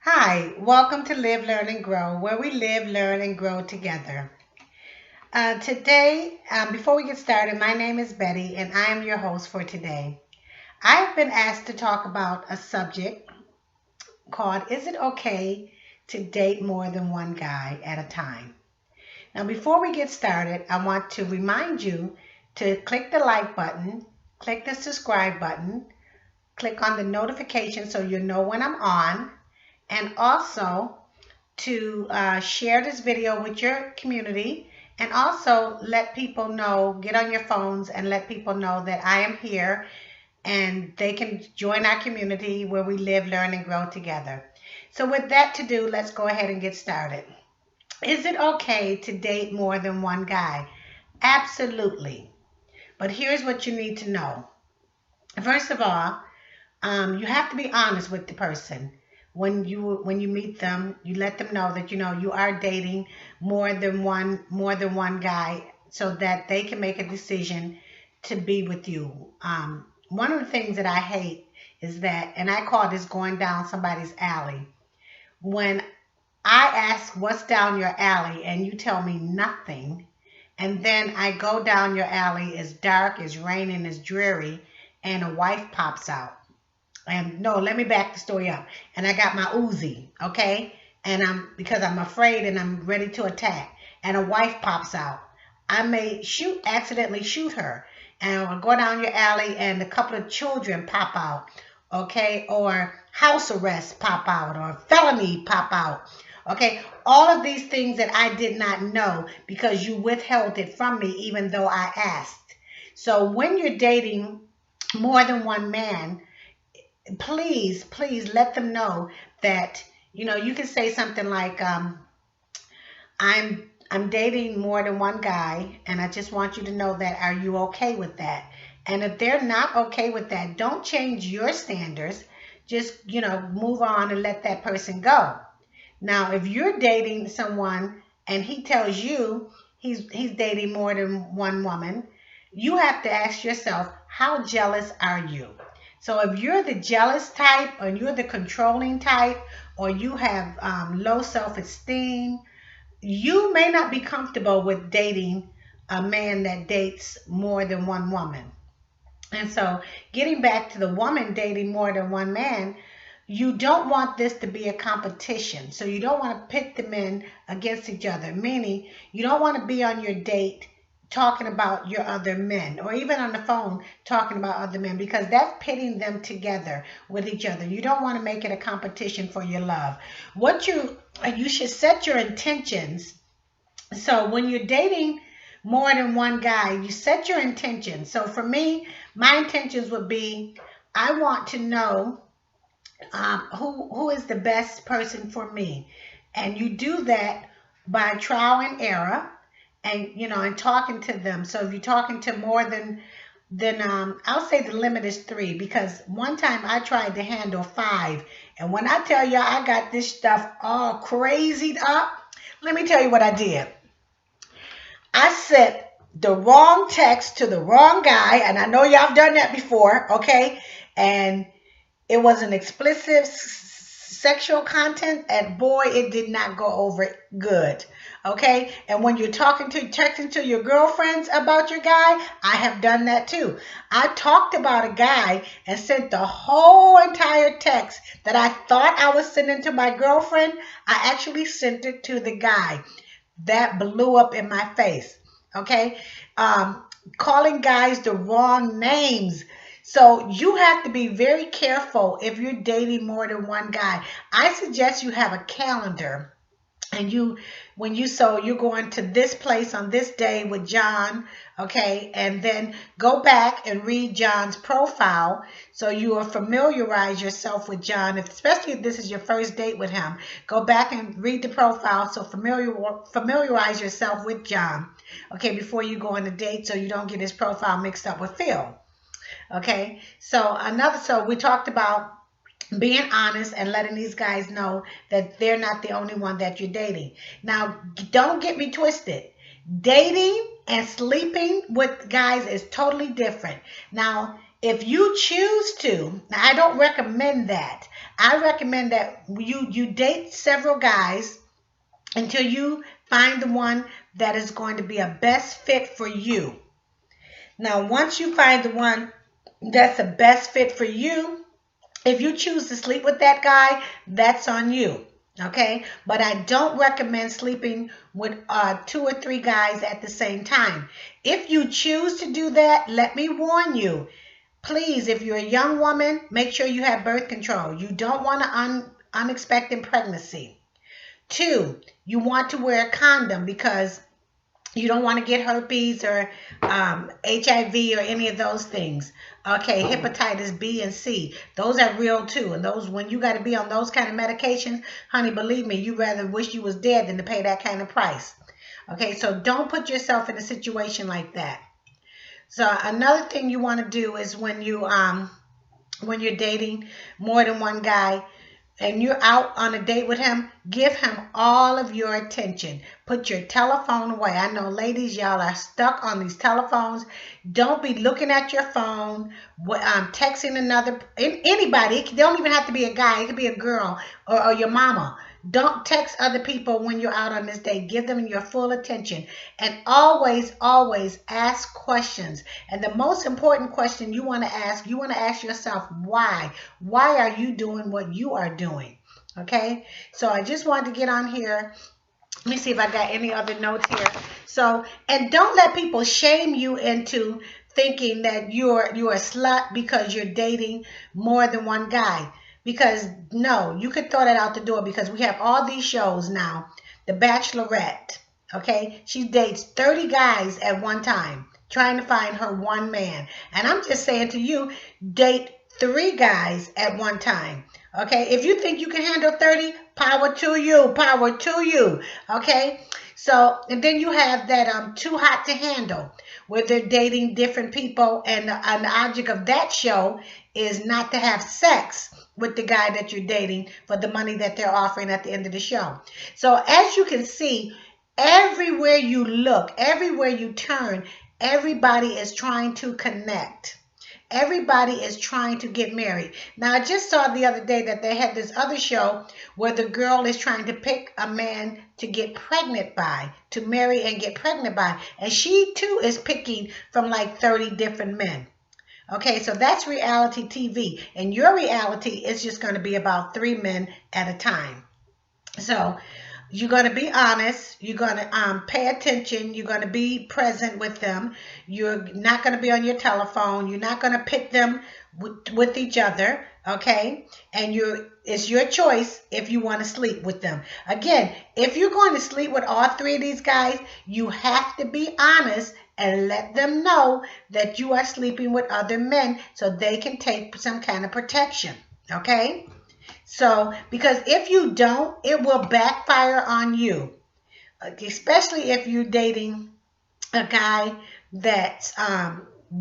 Hi, welcome to Live, Learn, and Grow, where we live, learn, and grow together. Today, before we get started, my name is Betty, and I am your host for today. I've been asked to talk about a subject called Is It Okay to Date More Than One Guy at a Time? Now, before we get started, I want to remind you to click the like button, click the subscribe button, click on the notification so you know when I'm on, and also to share this video with your community, and also let people know, get on your phones and let people know that I am here and they can join our community where we live, learn, and grow together. So with that to do, let's go ahead and get started. Is it okay to date more than one guy? Absolutely. But here's what you need to know. First of all, you have to be honest with the person. When you meet them, you let them know that you are dating more than one guy, so that they can make a decision to be with you. One of the things that I hate is that, and I call this going down somebody's alley. When I ask what's down your alley and you tell me nothing, and then I go down your alley, it's dark, it's raining, it's dreary, and a wife pops out. And no, let me back the story up. And I got my Uzi, okay? And because I'm afraid and I'm ready to attack. And a wife pops out. I may accidentally shoot her. And I'll go down your alley and a couple of children pop out, okay? Or house arrest pop out, or felony pop out, okay? All of these things that I did not know because you withheld it from me even though I asked. So when you're dating more than one man, please let them know that you can say something like, I'm dating more than one guy, and I just want you to know that. Are you okay with that? And if they're not okay with that, don't change your standards. Just move on and let that person go. Now, if you're dating someone and he tells you he's dating more than one woman, you have to ask yourself, how jealous are you? So if you're the jealous type, or you're the controlling type, or you have low self-esteem, you may not be comfortable with dating a man that dates more than one woman. And so getting back to the woman dating more than one man, you don't want this to be a competition. So you don't want to pit the men against each other, meaning you don't want to be on your date talking about your other men, or even on the phone talking about other men, because that's pitting them together with each other. You don't want to make it a competition for your love. What you should set your intentions. So when you're dating more than one guy, you set your intentions. So for me, my intentions would be, I want to know who is the best person for me. And you do that by trial and error, and talking to them. So if you're talking to more than I'll say the limit is 3, because one time I tried to handle 5, and when I tell you I got this stuff all crazied up, let me tell you what I did. I sent the wrong text to the wrong guy, and I know y'all have done that before, okay? And it was an explicit sexual content, and boy, it did not go over good. Okay, and when you're texting to your girlfriends about your guy, I have done that too. I talked about a guy and sent the whole entire text that I thought I was sending to my girlfriend. I actually sent it to the guy. That blew up in my face. Okay, calling guys the wrong names. So you have to be very careful if you're dating more than one guy. I suggest you have a calendar, and you're going to this place on this day with John, okay, and then go back and read John's profile so you will familiarize yourself with John. Especially if this is your first date with him, go back and read the profile, so familiarize yourself with John, okay, before you go on a date, so you don't get his profile mixed up with Phil. Okay, so we talked about being honest and letting these guys know that they're not the only one that you're dating. Now, don't get me twisted. Dating and sleeping with guys is totally different. Now, If you choose to, now I don't recommend that. I recommend that you date several guys until you find the one that is going to be a best fit for you. Now, once you find the one that's the best fit for you, if you choose to sleep with that guy, that's on you. Okay, but I don't recommend sleeping with 2 or 3 guys at the same time. If you choose to do that, let me warn you. Please, if you're a young woman, make sure you have birth control. You don't want an unexpected pregnancy. 2, you want to wear a condom because you don't want to get herpes or HIV or any of those things. Okay, hepatitis B and C. Those are real too. And those, when you got to be on those kind of medications, honey, believe me, you rather wish you was dead than to pay that kind of price. Okay, so don't put yourself in a situation like that. So another thing you want to do is when you're dating more than one guy, and you're out on a date with him, give him all of your attention. Put your telephone away. I know, ladies, y'all are stuck on these telephones. Don't be looking at your phone, texting anybody. They don't even have to be a guy. It could be a girl or your mama. Don't text other people when you're out on this date. Give them your full attention. And always, always ask questions. And the most important question you want to ask yourself, why? Why are you doing what you are doing? Okay? So I just wanted to get on here. Let me see if I got any other notes here. So, and don't let people shame you into thinking that you're a slut because you're dating more than one guy. Because no, you could throw that out the door, because we have all these shows now. The Bachelorette, okay? She dates 30 guys at one time, trying to find her one man. And I'm just saying to you, date 3 guys at one time, okay? If you think you can handle 30, power to you, okay? So, and then you have that Too Hot to Handle, where they're dating different people, and the object of that show is not to have sex with the guy that you're dating for the money that they're offering at the end of the show. So as you can see, everywhere you look, everywhere you turn, everybody is trying to connect. Everybody is trying to get married. Now, I just saw the other day that they had this other show where the girl is trying to pick a man to get pregnant by, to marry and get pregnant by. And she too is picking from like 30 different men. Okay, so that's reality TV. And your reality is just going to be about 3 men at a time. So you're going to be honest. You're going to pay attention. You're going to be present with them. You're not going to be on your telephone. You're not going to pit them with each other. Okay, and it's your choice if you want to sleep with them. Again, if you're going to sleep with all 3 of these guys, you have to be honest and let them know that you are sleeping with other men so they can take some kind of protection. Okay, so because if you don't, it will backfire on you, especially if you're dating a guy that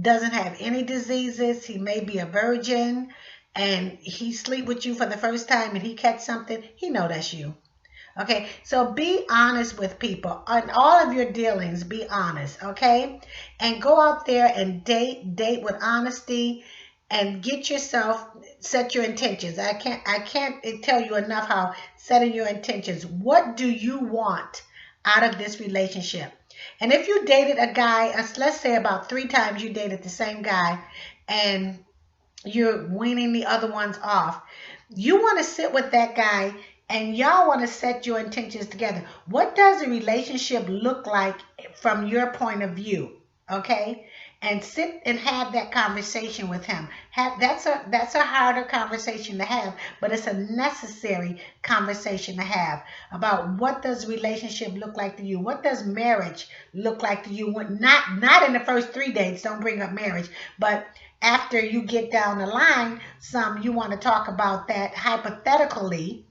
doesn't have any diseases. He may be a virgin, and he sleep with you for the first time and he catch something, he know that's you. Okay, so be honest with people. On all of your dealings, be honest, okay? And go out there and date with honesty, and get yourself, set your intentions. I can't tell you enough how setting your intentions. What do you want out of this relationship? And if you dated a guy, let's say about 3 times you dated the same guy, and you're weaning the other ones off, you want to sit with that guy and y'all want to set your intentions together. What does a relationship look like from your point of view? Okay? And sit and have that conversation with him. That's a harder conversation to have, but it's a necessary conversation to have about what does relationship look like to you? What does marriage look like to you? Not in the first 3 dates, don't bring up marriage, but after you get down the line, you want to talk about that hypothetically.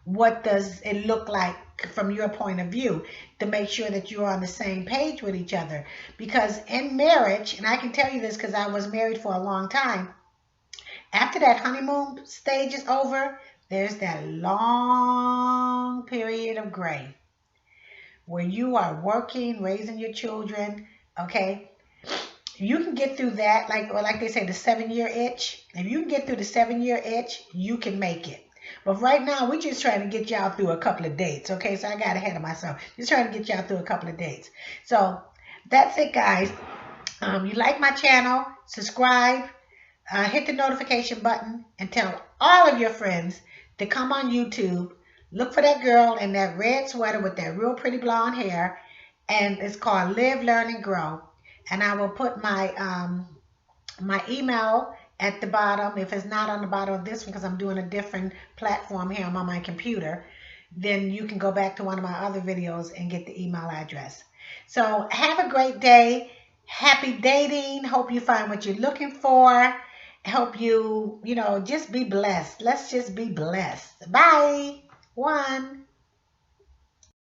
What does it look like from your point of view, to make sure that you're on the same page with each other? Because in marriage, and I can tell you this because I was married for a long time, after that honeymoon stage is over, there's that long period of gray where you are working, raising your children, okay? you can get through that, like they say, the 7-year itch. If you can get through the 7-year itch, you can make it. But right now, we're just trying to get y'all through a couple of dates, okay? So I got ahead of myself. Just trying to get y'all through a couple of dates. So that's it, guys. You like my channel, subscribe, hit the notification button, and tell all of your friends to come on YouTube. Look for that girl in that red sweater with that real pretty blonde hair, and it's called Live, Learn, and Grow. And I will put my my email at the bottom. If it's not on the bottom of this one, because I'm doing a different platform here on my computer, then you can go back to one of my other videos and get the email address. So have a great day. Happy dating. Hope you find what you're looking for. Hope you, just be blessed. Let's just be blessed. Bye. 1.